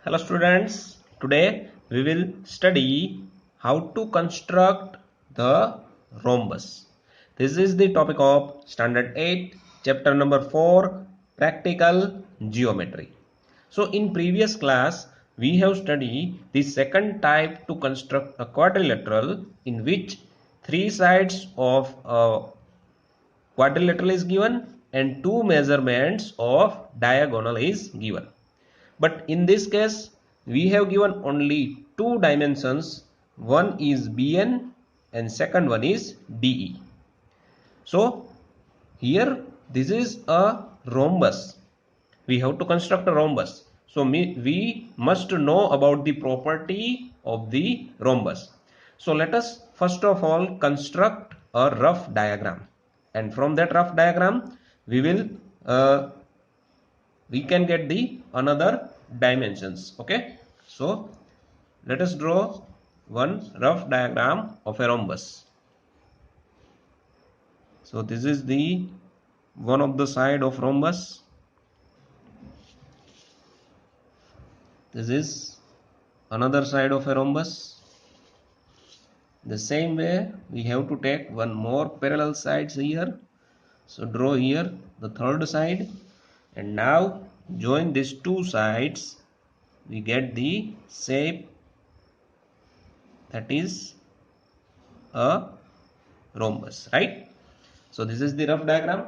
Hello students, today we will study how to construct the rhombus. This is the topic of standard 8 chapter number 4 practical geometry. So in previous class we have studied the second type to construct a quadrilateral in which three sides of a quadrilateral is given and two measurements of diagonal is given. But in this case, we have given only two dimensions. One is BN and second one is DE. So here this is a rhombus. We have to construct a rhombus. So we must know about the property of the rhombus. So let us first of all construct a rough diagram. And from that rough diagram, uh, we can get the another dimensions. Okay, so let us draw one rough diagram of a rhombus. So this is the one of the side of rhombus. This is another side of a rhombus. The same way we have to take one more parallel sides here. So draw here the third side, and now join these two sides. We get the shape that is a rhombus, right? So this is the rough diagram.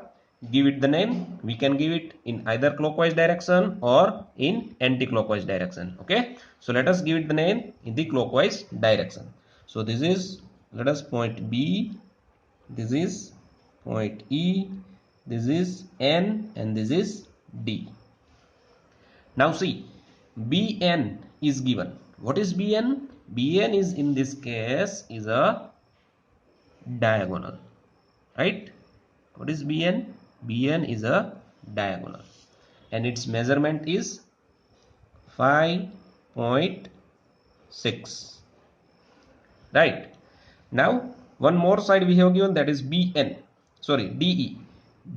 Give it the name. We can give it in either clockwise direction or in anti-clockwise direction. Okay, so let us give it the name in the clockwise direction. So this is, let us point B, this is point E, this is N, and this is D. Now see, BN is given. What is BN? BN is in this case is a diagonal, right? What is BN? BN is a diagonal and its measurement is 5.6, right? Now one more side we have given, that is BN, sorry, DE.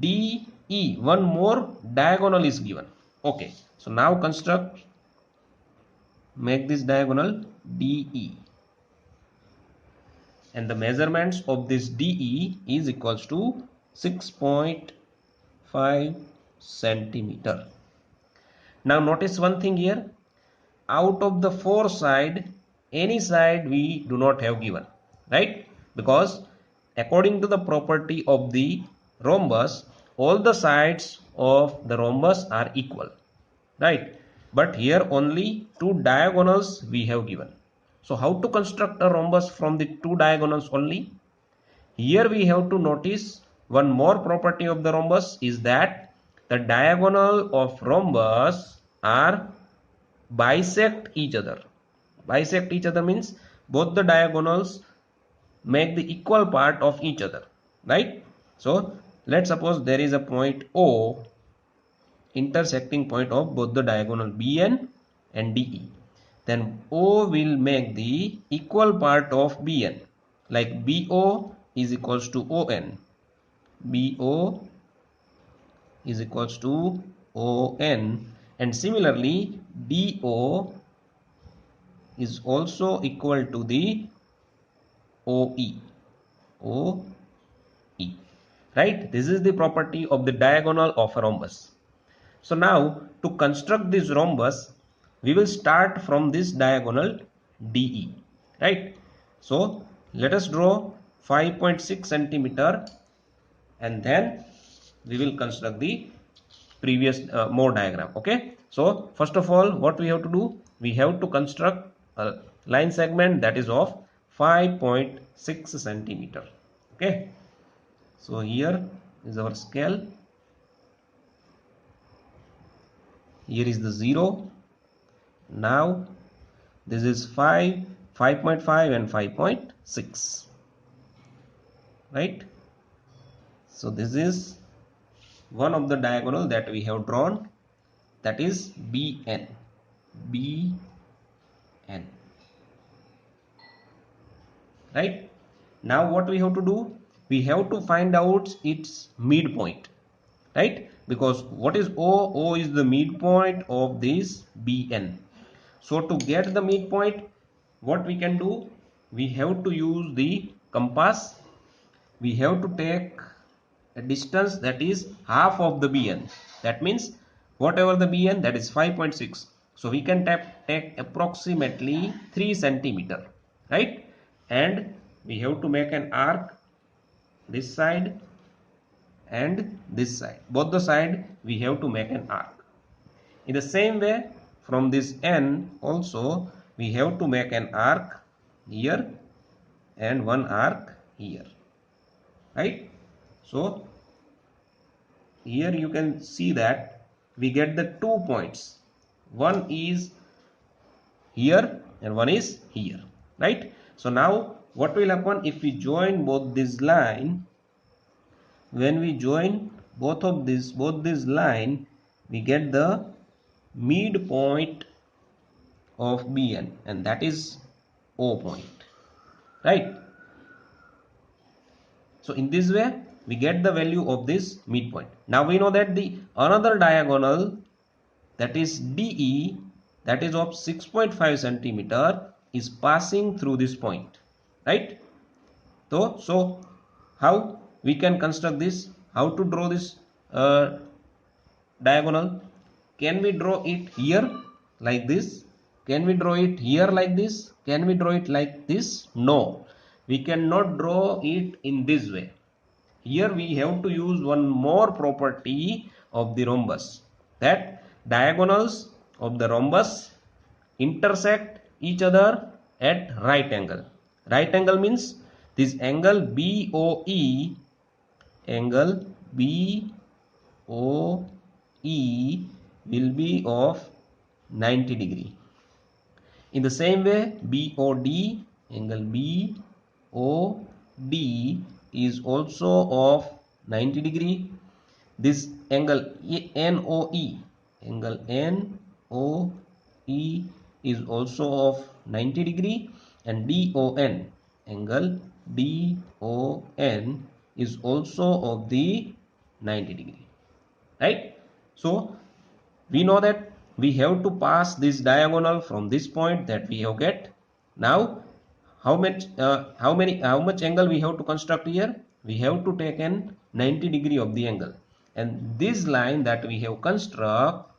DE, one more diagonal is given. Okay, so now construct, make this diagonal DE, and the measurements of this DE is equals to 6.5 centimeter. Now notice one thing here, out of the four side, any side we do not have given, right? Because according to the property of the rhombus, all the sides of the rhombus are equal, right? But here only two diagonals we have given. So how to construct a rhombus from the two diagonals only? Here we have to notice one more property of the rhombus is that the diagonal of rhombus are bisect each other. Bisect each other means both the diagonals make the equal part of each other, right? So let's suppose there is a point O, intersecting point of both the diagonal BN and DE. Then O will make the equal part of BN, like BO is equals to ON. BO is equals to ON, and similarly DO is also equal to the OE. OE, right? This is the property of the diagonal of a rhombus. So now to construct this rhombus, we will start from this diagonal DE, right? So let us draw 5.6 centimeter and then we will construct the previous more diagram. Okay, so first of all what we have to do, we have to construct a line segment that is of 5.6 centimeter. Okay, so here is our scale, here is the 0. Now this is 5.5 and 5.6, right? So this is one of the diagonal that we have drawn, that is BN. Right? Now what we have to do, we have to find out its midpoint, right? Because what is O? O is the midpoint of this BN. So to get the midpoint, what we can do, we have to use the compass. We have to take a distance that is half of the BN. That means whatever the BN, that is 5.6. So we can take approximately 3 centimeter, right? And we have to make an arc this side and this side. Both the side we have to make an arc. In the same way, from this N also we have to make an arc here and one arc here, right? So here you can see that we get the 2 points. One is here and one is here, right? So now what will happen if we join both this line? When we join both this line, we get the midpoint of BN, and that is O point, right? So in this way we get the value of this midpoint. Now we know that the another diagonal, that is DE, that is of 6.5 centimeter, is passing through this point, right? So how we can construct this? How to draw this diagonal? Can we draw it here like this? Can we draw it here like this? Can we draw it like this? No, we cannot draw it in this way. Here we have to use one more property of the rhombus, that diagonals of the rhombus intersect each other at right angle. Right angle means this angle BOE, angle BOE will be of 90 degree. In the same way, BOD, angle BOD is also of 90 degree. This angle NOE, angle NOE is also of 90 degree, and DON, angle DON is also of the 90 degree, right? So we know that we have to pass this diagonal from this point that we have get. Now how much angle we have to construct here? We have to take an 90 degree of the angle, and this line that we have construct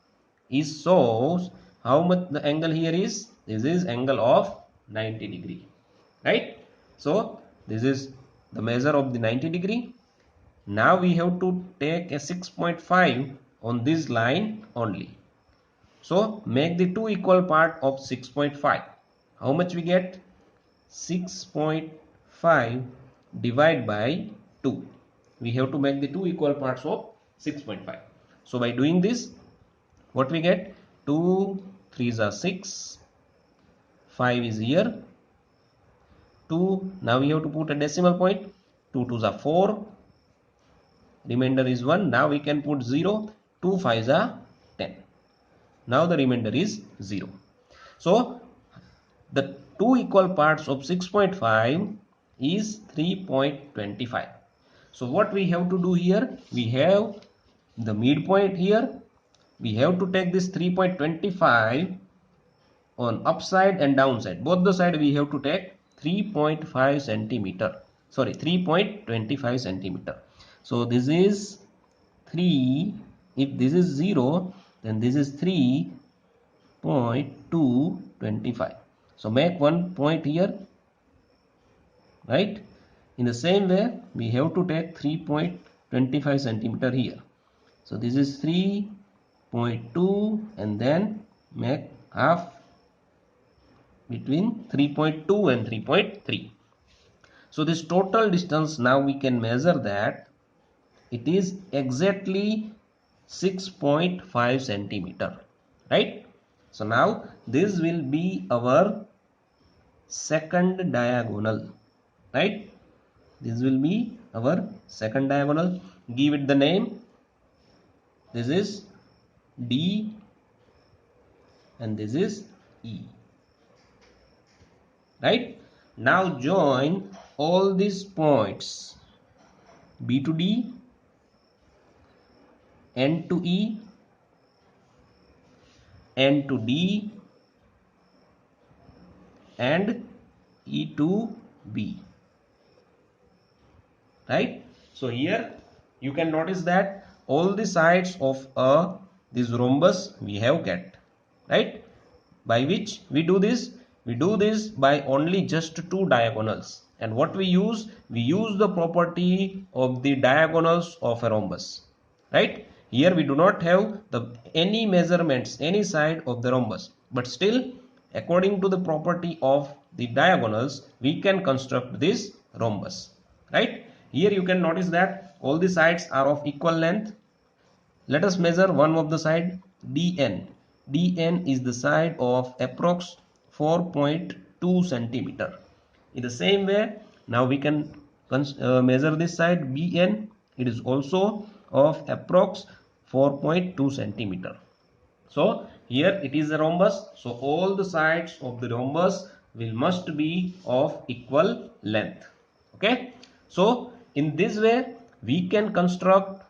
is shows how much the angle here is. This is angle of 90 degree, right? So this is the measure of the 90 degree. Now we have to take a 6.5 on this line only. So make the two equal part of 6.5. How much we get? 6.5 divided by 2. We have to make the two equal parts of 6.5. So by doing this, what we get? 2 3s are 6, 5 is here, 2. Now we have to put a decimal point. 2 2s are 4, remainder is 1. Now we can put 0. 2 5s are 10. Now the remainder is 0. So the two equal parts of 6.5 is 3.25. So what we have to do here? We have the midpoint here. We have to take this 3.25 on upside and downside. Both the side we have to take 3.5 centimeter. Sorry, 3.25 centimeter. So this is 3. If this is 0, then this is 3.225. So make one point here, right? In the same way, we have to take 3.25 centimeter here. So this is 3.2, and then make half between 3.2 and 3.3. So this total distance, now we can measure that it is exactly 6.5 centimeter, right? So now this will be our second diagonal, right? This will be our second diagonal. Give it the name. This is D and this is E, right? Now join all these points, B to D, N to E, N to D, and E2B, right? So here you can notice that all the sides of this rhombus we have get, right? By which we do this? We do this by only just two diagonals. And what we use? We use the property of the diagonals of a rhombus, right? Here we do not have any measurements, any side of the rhombus, but still according to the property of the diagonals, we can construct this rhombus, right? Here you can notice that all the sides are of equal length. Let us measure one of the side, DN. DN is the side of approx 4.2 centimeter. In the same way, now we can measure this side BN. It is also of approx 4.2 centimeter. So here it is a rhombus. So all the sides of the rhombus must be of equal length. Okay. So in this way we can construct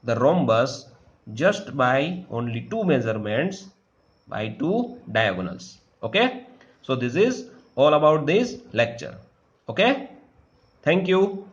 the rhombus just by only two measurements by two diagonals. Okay. So this is all about this lecture. Okay. Thank you.